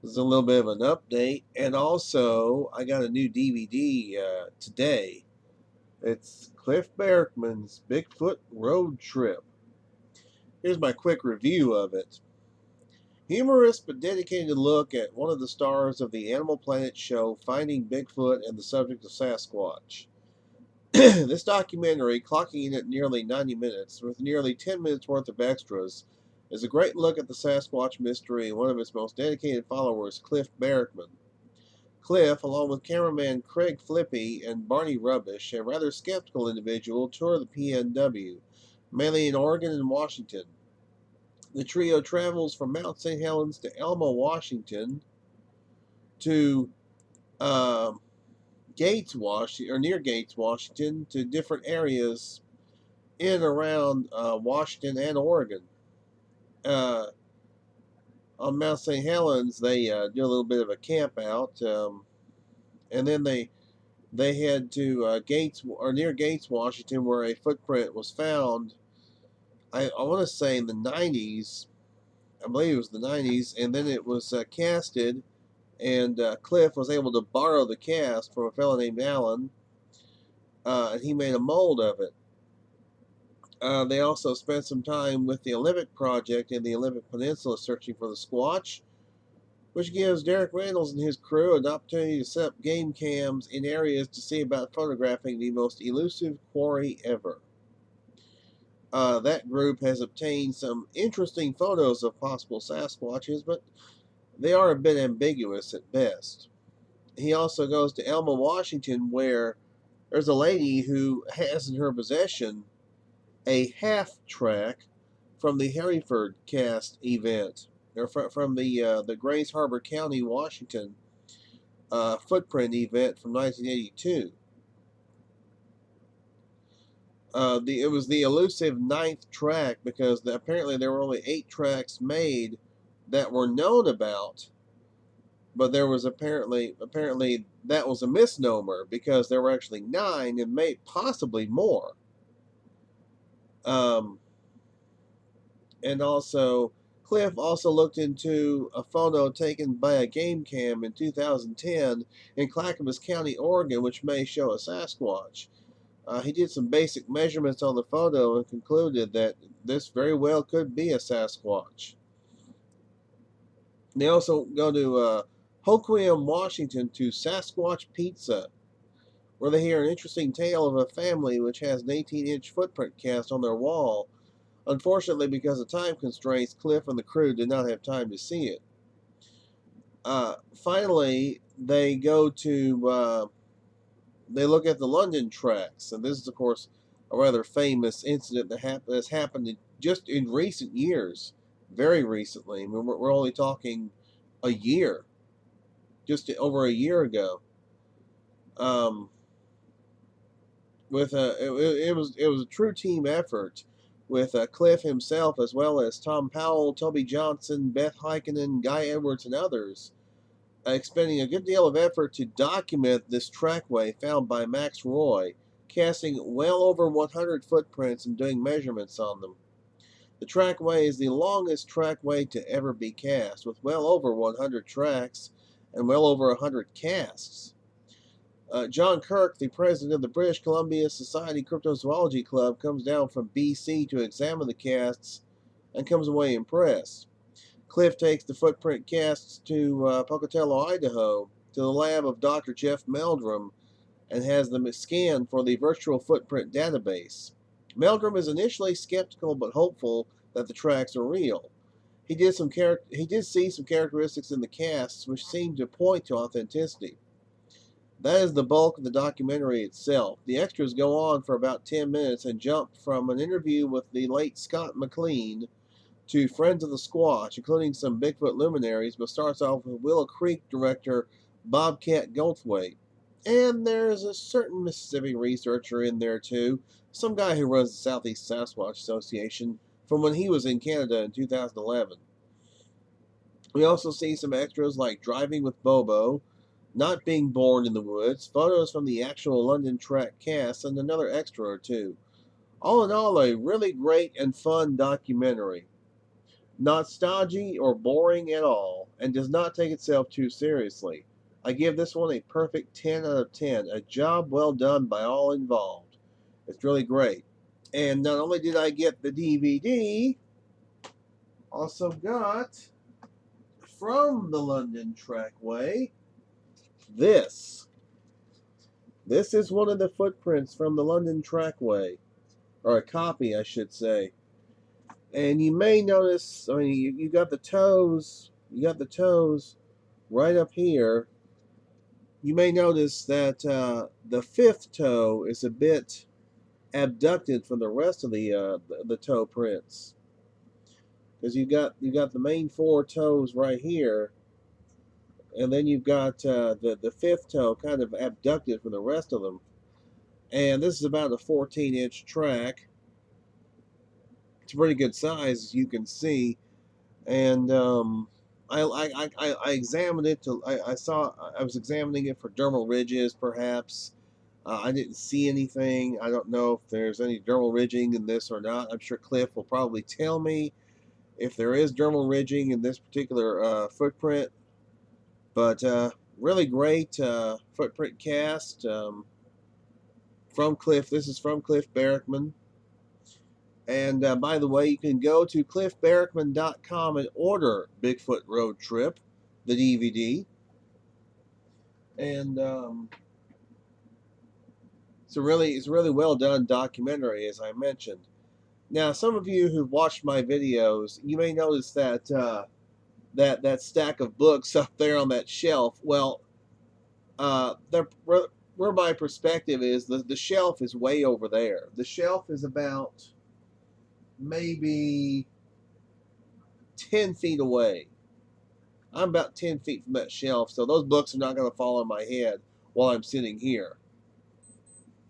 This is a little bit of an update, and also I got a new DVD today. It's Cliff Barackman's Bigfoot Road Trip. Here's my quick review of it. Humorous but dedicated look at one of the stars of the Animal Planet show, Finding Bigfoot and the subject of Sasquatch. This documentary, clocking in at nearly 90 minutes, with nearly 10 minutes worth of extras, is a great look at the Sasquatch mystery and one of its most dedicated followers, Cliff Barackman. Cliff, along with cameraman Craig Flippy and Barney Rubbish, a rather skeptical individual, tour the PNW, mainly in Oregon and Washington. The trio travels from Mount St. Helens to Elma, Washington, to Gates, Washington, or near Gates, Washington, to different areas in and around Washington and Oregon. On Mount St. Helens, they do a little bit of a camp out, and then they head to Gates, or near Gates, Washington, where a footprint was found. I want to say in the 90s. I believe it was the 90s, and then it was casted, and Cliff was able to borrow the cast from a fellow named Alan, and he made a mold of it. They also spent some time with the Olympic Project in the Olympic Peninsula searching for the Squatch, which gives Derek Randalls and his crew an opportunity to set up game cams in areas to see about photographing the most elusive quarry ever. That group has obtained some interesting photos of possible Sasquatches, but they are a bit ambiguous at best. He also goes to Elma, Washington, where there's a lady who has in her possession a half track from the Harryford cast event, or from the Grays Harbor County, Washington footprint event from 1982. It was the elusive ninth track because apparently there were only 8 tracks made that were known about, but there was apparently that was a misnomer because there were actually 9 and possibly more. And also, Cliff also looked into a photo taken by a game cam in 2010 in Clackamas County, Oregon, which may show a Sasquatch. He did some basic measurements on the photo and concluded that this very well could be a Sasquatch. They also go to Hoquiam, Washington, to Sasquatch Pizza, where they hear an interesting tale of a family which has an 18-inch footprint cast on their wall. Unfortunately, because of time constraints, Cliff and the crew did not have time to see it. Finally, they go to they look at the London tracks, and this is, of course, a rather famous incident that has happened just in recent years, very recently. I mean, we're only talking a year, just over a year ago. It was a true team effort with Cliff himself, as well as Tom Powell, Toby Johnson, Beth Heikkinen, Guy Edwards, and others, expending a good deal of effort to document this trackway found by Max Roy, casting well over 100 footprints and doing measurements on them. The trackway is the longest trackway to ever be cast, with well over 100 tracks and well over 100 casts. John Kirk, the president of the British Columbia Society Cryptozoology Club, comes down from BC to examine the casts and comes away impressed. Cliff takes the footprint casts to Pocatello, Idaho, to the lab of Dr. Jeff Meldrum, and has them scanned for the virtual footprint database. Meldrum is initially skeptical but hopeful that the tracks are real. He did see some characteristics in the casts which seemed to point to authenticity. That is the bulk of the documentary itself. The extras go on for about 10 minutes and jump from an interview with the late Scott McLean to Friends of the Squatch, including some Bigfoot luminaries, but starts off with Willow Creek director Bobcat Goldthwait. And there's a certain Mississippi researcher in there too, some guy who runs the Southeast Sasquatch Association from when he was in Canada in 2011. We also see some extras like Driving with Bobo, Not Being Born in the Woods, photos from the actual London track cast, and another extra or two. All in all, a really great and fun documentary. Not stodgy or boring at all, and does not take itself too seriously. I give this one a perfect 10 out of 10. A job well done by all involved. It's really great. And not only did I get the DVD, also got from the London Trackway this. This is one of the footprints from the London Trackway, or a copy, I should say. And you may notice, I mean, you got the toes, right up here. You may notice that the fifth toe is a bit abducted from the rest of the toe prints, because you got the main four toes right here, and then you've got the fifth toe kind of abducted from the rest of them. And this is about a 14-inch track. It's a pretty good size, as you can see. And I examined it to I was examining it for dermal ridges, perhaps. I didn't see anything. I don't know if there's any dermal ridging in this or not. I'm sure Cliff will probably tell me if there is dermal ridging in this particular footprint. But really great footprint cast from Cliff. This is from Cliff Barrickman. And by the way, you can go to cliffbarrickman.com and order Bigfoot Road Trip, the DVD. And it's a really well done documentary, as I mentioned. Now, some of you who've watched my videos, you may notice that that stack of books up there on that shelf. Well, where my perspective is, the shelf is way over there. The shelf is about maybe 10 feet away. I'm about 10 feet from that shelf, so those books are not going to fall on my head while I'm sitting here.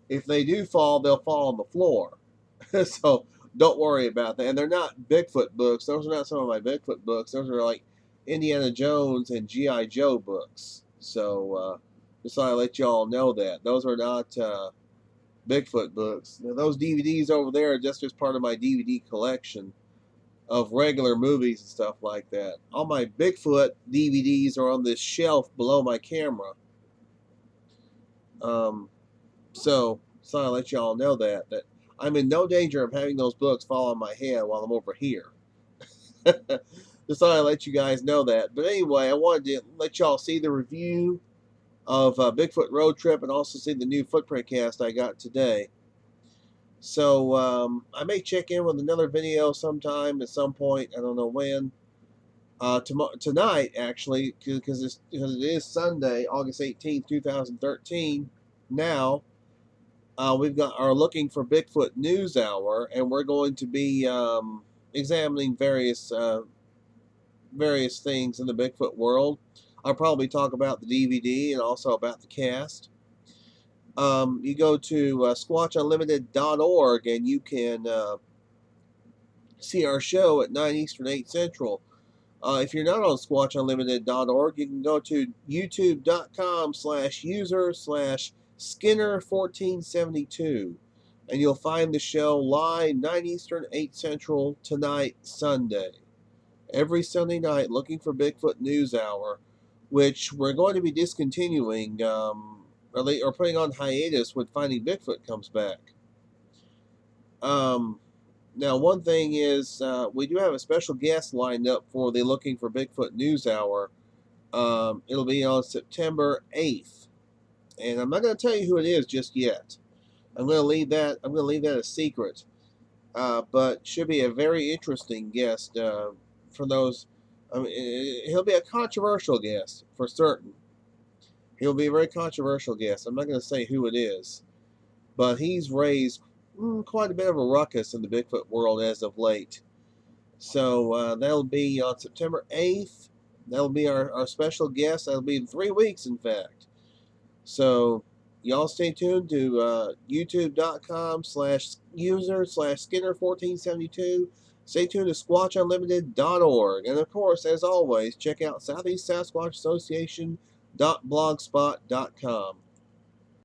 If they do fall, they'll fall on the floor. So don't worry about that. And they're not Bigfoot books. Those are not some of my Bigfoot books. Those are like Indiana Jones and G.I. Joe books. So just so I let y'all know that. Those are not Bigfoot books. Now, those DVDs over there are just as part of my DVD collection of regular movies and stuff like that. All my Bigfoot DVDs are on this shelf below my camera. So I let y'all know that I'm in no danger of having those books fall on my head while I'm over here. Just thought I'd let you guys know that. But anyway, I wanted to let y'all see the review of Bigfoot Road Trip and also see the new footprint cast I got today. So I may check in with another video sometime at some point. I don't know when. Tonight, actually, because it is Sunday, August 18th, 2013. Now, we've got our Looking for Bigfoot News Hour, and we're going to be examining various things in the Bigfoot world. I'll probably talk about the DVD and also about the cast. You go to squatchunlimited.org and you can see our show at 9 Eastern, 8 Central. If you're not on squatchunlimited.org, you can go to youtube.com/user/Skinner1472, and you'll find the show live 9 Eastern, 8 Central tonight, Sunday. Every Sunday night, Looking for Bigfoot News Hour, which we're going to be discontinuing or putting on hiatus when Finding Bigfoot comes back. Now, one thing is, we do have a special guest lined up for the Looking for Bigfoot News Hour. It'll be on September 8th, and I'm not going to tell you who it is just yet. I'm going to leave that a secret. But should be a very interesting guest for those. I mean, he'll be a controversial guest for certain. He'll be a very controversial guest. I'm not going to say who it is, but he's raised quite a bit of a ruckus in the Bigfoot world as of late. So that'll be on September 8th. That'll be our special guest. That'll be in 3 weeks, in fact. So y'all stay tuned to youtube.com/user/Skinner1472. Stay tuned to SquatchUnlimited.org. And of course, as always, check out SoutheastSasquatch Association.blogspot.com.